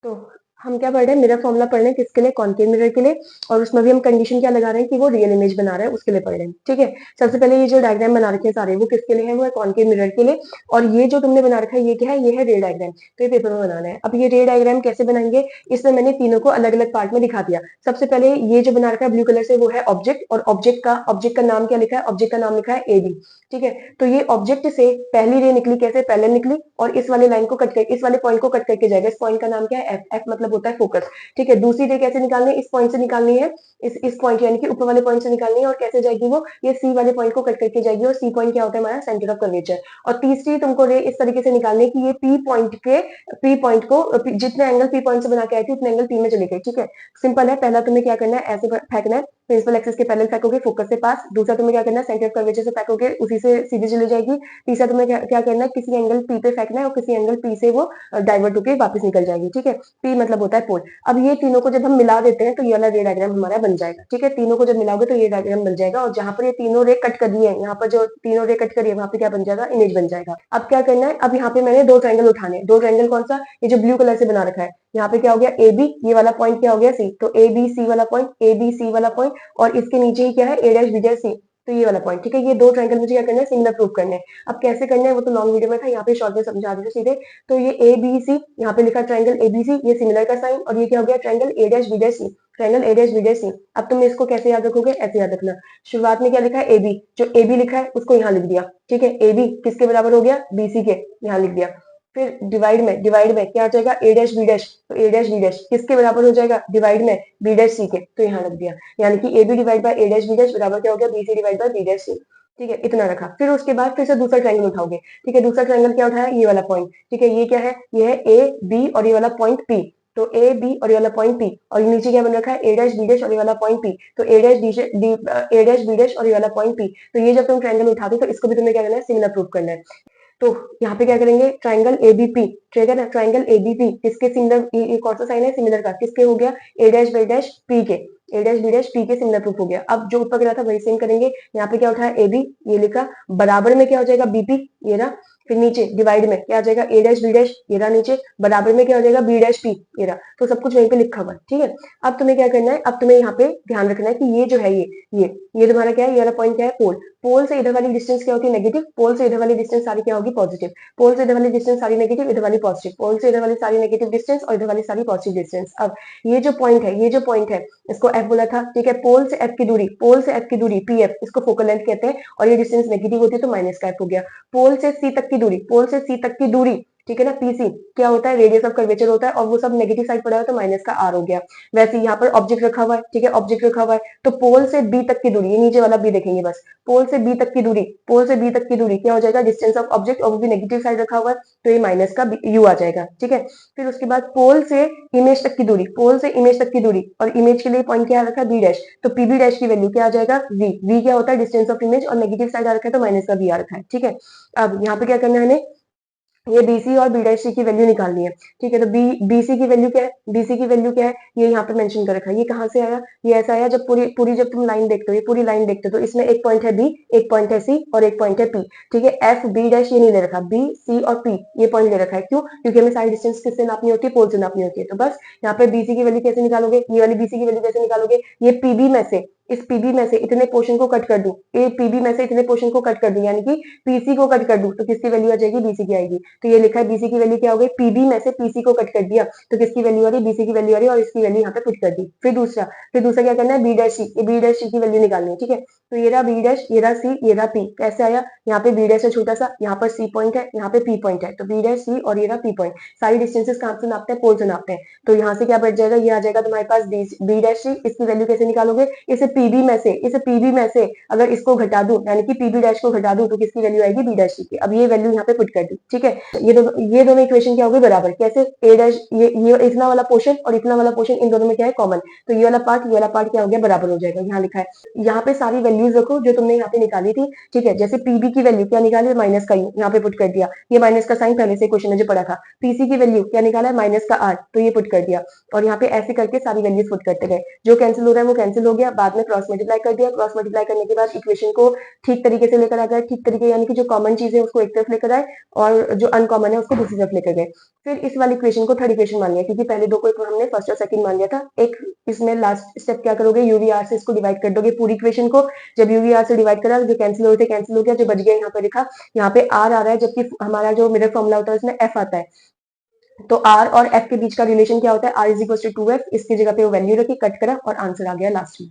तो हम क्या पढ़ रहे हैं, मिरर फॉर्मूला पढ़ रहे हैं किसके लिए, कॉनकेव मिरर के लिए, और उसमें भी हम कंडीशन क्या लगा रहे हैं कि वो रियल इमेज बना रहा है, उसके लिए पढ़ रहे हैं। ठीक है, सबसे पहले ये जो डायग्राम बना रखे हैं सारे, वो किसके लिए है, वो है कॉनकेव मिरर के लिए। और ये जो तुमने बना रखा है ये क्या है, ये है रे डायग्राम। तो ये पेपर में बनाना है। अब ये रे डायग्राम कैसे बनाएंगे, इसमें मैंने तीनों को अलग अलग पार्ट में दिखा दिया। सबसे पहले ये जो बना रखा है ब्लू कलर से, वो है ऑब्जेक्ट, और ऑब्जेक्ट का नाम क्या लिखा है, ऑब्जेक्ट का नाम लिखा है ए बी। ठीक है, तो ये ऑब्जेक्ट से पहली रे निकली, कैसे, पहले निकली, और इस वाले लाइन को कट कर, इस वाले पॉइंट को कट करके जाएगा। इस पॉइंट का नाम क्या है, एफ। एफ मतलब होता है फोकस। ठीक है, दूसरी रे कैसे निकालनी है, इस पॉइंट से निकालनी है, इस पॉइंट यानी कि ऊपर वाले पॉइंट से निकालनी है। और कैसे जाएगी वो, ये सी वाले पॉइंट को कट करके जाएगी, और सी पॉइंट क्या होता है हमारा, सेंटर ऑफ कर्वेचर। और तीसरी तुमको रे इस तरीके से निकालनी है कि ये पी पॉइंट को जितने एंगल पी पॉइंट से बना के आई थी उतने एंगल पी में चले गए। ठीक है, सिंपल है। पहला तुम्हें क्या करना है, ऐसे फेंकना है, प्रिंसिपल एक्सिस के पैरेलल फेंकोगे फोकस से पास। दूसरा तुम्हें क्या करना है, सेंटर ऑफ कर्वेचर से फेंकोगे, उसी से सीधी चली जाएगी। तीसरा तुम्हें क्या करना है, किसी एंगल पी पे फेंकना है, और किसी एंगल पी से वो डाइवर्ट होकर वापस निकल जाएगी। ठीक है, पी मतलब होता है पोल। अब ये तीनों को जब हम मिला देते हैं तो ये वाला रे डायग्राम हमारा बन जाएगा। ठीक है, तीनों को जब मिलाओगे तो ये डायग्राम बन जाएगा। और जहां पर ये तीनों रे कट कर दिए हैं, यहाँ पर जो तीनों रे कट करिए वहां पे क्या बन जाएगा, इमेज बन जाएगा। अब क्या करना है, अब यहाँ पे मैंने दो ट्रायंगल उठाने, दो ट्रायंगल कौन सा, ये जो ब्लू कलर से बना रखा है। यहाँ पे क्या हो गया, ए बी, ये वाला पॉइंट क्या हो गया, सी। तो ए बी सी वाला पॉइंट, ए बी सी वाला पॉइंट, और इसके नीचे ही क्या है, ए डैश बी डैश सी। तो ये वाला पॉइंट। ठीक है, ये दो ट्रायंगल मुझे क्या करना है, सिमिलर प्रूव करने हैं। अब कैसे करना है वो तो लॉन्ग वीडियो में था, यहाँ पे शॉर्ट में समझा दीजिए सीधे। तो ये ए बी सी, यहाँ पे लिखा ट्रायंगल ए बी सी, ये सिमिलर का साइन, और ये क्या हो गया, triangle A dash B dash C. Triangle A dash B dash C. अब तुम इसको कैसे याद रखोगे, ऐसे याद रखना। शुरुआत में क्या लिखा है, ए बी, जो ए बी लिखा है उसको यहाँ लिख दिया। ठीक है, ए बी किसके बराबर हो गया, बी सी के, यहाँ लिख दिया। फिर डिवाइड में क्या हो जाएगा, ए डैश बी डैश, तो ए डैश बी डैश किसके बराबर हो जाएगा, डिवाइड में बी डैश सी के, तो यहाँ रख दिया। यानी कि A B divide by A dash B dash बराबर क्या हो गया, B C divide by B dash C. ठीक है, इतना रखा। फिर उसके बाद फिर से दूसरा ट्रायंगल उठाओगे। ठीक है, दूसरा ट्रायंगल क्या उठाया, ये वाला पॉइंट। ठीक है, ये क्या है, ये है ए बी और ये वाला पॉइंट पी। तो ए बी और ये वाला पॉइंट पी, और नीचे क्या बन रखा है, ए डैश बी डैश और ये वाला पॉइंट पी। तो ए डैश बी डैश और ये वाला पॉइंट पी। तो ये जब तुम ट्रायंगल उठाते हो तो इसको भी तुम्हें क्या करना है, सिमिलर प्रूव करना है। तो यहाँ पे क्या करेंगे, ट्राइंगल एबीपी, ठीक है ना, ट्राइंगल एबीपी किसके सिमिलर, ये कौन सा साइन है, सिमिलर का, किसके हो गया, ए डैश बी डैश पी के, ए डैश बी डैश पी के सिमिलर प्रूफ हो गया। अब जो ऊपर गिरा था वही सेम करेंगे। यहाँ पे क्या उठाया, ए बी, ये लिखा, बराबर में क्या हो जाएगा, बीपी, ये रहा। फिर नीचे डिवाइड में क्या आ जाएगा, ए डैश बी डैश, ये रहा नीचे। बराबर में क्या हो जाएगा, बी डैश पी, ये रहा। तो सब कुछ वहीं पे लिखा हुआ है। ठीक है, अब तुम्हें क्या करना है, अब तुम्हें यहाँ पे ध्यान रखना है कि ये जो है, ये तुम्हारा क्या है, ये वाला पॉइंट क्या है, पोल। पोल से इधर वाली डिस्टेंस क्या होती है, नेगेटिव। पोल से इधर वाली डिस्टेंस सारी क्या होगी, पॉजिटिव। पोल से इधर वाली डिस्टेंस सारी नेगेटिव, इधर वाली पॉजिटिव। पोल से इधर वाली सारी नेगेटिव डिस्टेंस और इधर वाली सारी पॉजिटिव डिस्टेंस। अब ये जो पॉइंट है, ये जो पॉइंट है, इसको एफ बोला था। ठीक है, पोल से एफ की दूरी, पोल से एफ की दूरी पी एफ, इसको फोकल लेंथ कहते हैं। और ये डिस्टेंस नेगेटिव होती है तो माइनस का एफ हो गया। पोल से सी तक की दूरी, पोल से सी तक की दूरी, ठीक है ना, पीसी क्या होता है, रेडियस ऑफ कर्वेचर होता है, और वो सब नेगेटिव साइड पड़ा है तो माइनस का आर हो गया। वैसे यहाँ पर ऑब्जेक्ट रखा हुआ है। ठीक है, ऑब्जेक्ट रखा हुआ है, तो पोल से बी तक की दूरी, ये नीचे वाला बी देखेंगे बस, पोल से बी तक की दूरी, पोल से बी तक की दूरी क्या हो जाएगा, डिस्टेंस ऑफ ऑब्जेक्ट, और वो भी नेगेटिव साइड रखा हुआ है तो ये माइनस का यू आ जाएगा। ठीक है, फिर उसके बाद पोल से इमेज तक की दूरी, पोल से इमेज तक की दूरी, और इमेज के लिए पॉइंट क्या रखा है, बी डैश, तो पीबी डैश की वैल्यू क्या आ जाएगा, वी। वी क्या होता है, डिस्टेंस ऑफ इमेज, और नेगेटिव साइड आ रखा है तो माइनस का बी आ रखा है। ठीक है, अब यहाँ पे क्या करना है हमें, ये बीसी और बी डैश सी की वैल्यू निकालनी है। ठीक है, तो बीसी की वैल्यू क्या है, बीसी की वैल्यू क्या है, ये यहाँ पे मेंशन कर रखा है। ये कहाँ से आया, ये ऐसा आया जब पूरी पूरी जब तुम लाइन देखते हो, ये पूरी लाइन देखते हो तो इसमें एक पॉइंट है बी, एक पॉइंट है सी, और एक पॉइंट है पी। ठीक है, एफ बी डैश ये नहीं ले रखा, बी सी और पी ये पॉइंट ले रखा है। क्यों, क्योंकि हमें साइड डिस्टेंस किससे नापनी होती है, पोल से नापनी होती है। तो बस यहाँ पे बीसी की वैल्यू कैसे निकालोगे, ये वाली बीसी की वैल्यू कैसे निकालोगे, ये पीबी में से, इस पीबी में से इतने पोर्शन को कट कर दूं, ए पीबी में से इतने पोर्शन को कट कर दूं, यानी कि पीसी को कट कर दूं तो किसकी वैल्यू आ जाएगी, बीसी की आएगी। तो ये लिखा है बीसी की वैल्यू क्या हो गई, पीबी में से पीसी को कट कर दिया तो किसकी वैल्यू आ रही है, बीसी की वैल्यू आ रही है, और इसकी वैल्यू यहाँ पे पुट कर दी। फिर दूसरा क्या करना है, बी डैश सी, ये बी डैश सी की वैल्यू निकालनी है। ठीक है, तो ये रहा बी डैश, ये रहा सी, ये रहा पी। कैसे आया, यहाँ पे बी डैश है छोटा सा, यहाँ पर सी पॉइंट है, यहाँ पे पी पॉइंट है, तो बी डैश सी और ये रहा पी पॉइंट। सारी डिस्टेंसेस कहाँ से नापते हैं, पोल से नापते हैं। तो यहाँ से क्या बच जाएगा, ये आ जाएगा तुम्हारे पास बी डैश सी। इसकी वैल्यू कैसे निकालोगे, इसे पीबी में से, इसे पीबी में से अगर इसको घटा दूं, यानी कि पीबी डैश को घटा दूं तो किसकी वैल्यू आएगी, बी डैश सी की। अब ये वैल्यू यहाँ पे पुट कर दी। ठीक है, ये दोनों इक्वेशन क्या होगी, बराबर। कैसे, ए डैश, ये इतना वाला पोर्शन और इतना वाला पोर्शन, इन दोनों में क्या है, कॉमन। तो ये वाला पार्ट, ये वाला पार्ट क्या हो गया, बराबर हो जाएगा। यहाँ लिखा है, यहाँ पे सारी वैल्यूज रखो जो तुमने यहाँ पे निकाली थी। ठीक है, जैसे पीबी की वैल्यू क्या निकाली, माइनस का यू यहाँ पे पुट कर दिया, ये माइनस का साइन पहले से क्वेश्चन में जो पड़ा था। पीसी की वैल्यू क्या निकाला है, माइनस का आर, तो ये पुट कर दिया। और यहाँ पे ऐसे करके सारी वैल्यूज पुट करते गए, जो कैंसिल हो रहा है वो कैंसिल हो गया। बाद में क्रॉस मल्टीप्लाई कर दिया, क्रॉस मल्टीप्लाई करने के बाद इक्वेशन को ठीक तरीके से लेकर आ गए, ठीक तरीके यानी कि जो कॉमन चीज है उसको एक तरफ लेकर आए और जो अनकॉमन है उसको दूसरी तरफ लेकर गए। फिर इस वाली इक्वेशन को थर्ड इक्वेशन मान लिया, क्योंकि पहले दो को हमने फर्स्ट और सेकंड मान लिया था। एक इसमें लास्ट स्टेप क्या करोगे, यूवीआर से इसको डिवाइड कर दोगे पूरी इक्वेशन को। जब यूवीआर से डिवाइड करा, जो कैंसिल हो थे कैंसिल हो गया, जो बच गया यहाँ पे लिखा, यहाँ पे आर आ रहा है, जबकि हमारा जो मिरर फॉर्मूला होता है उसमें एफ आता है। तो आर और एफ के बीच का रिलेशन क्या होता है, are is equal to 2f। इसकी जगह पे वो वैल्यू रखी, कट करा और आंसर आ गया लास्ट में।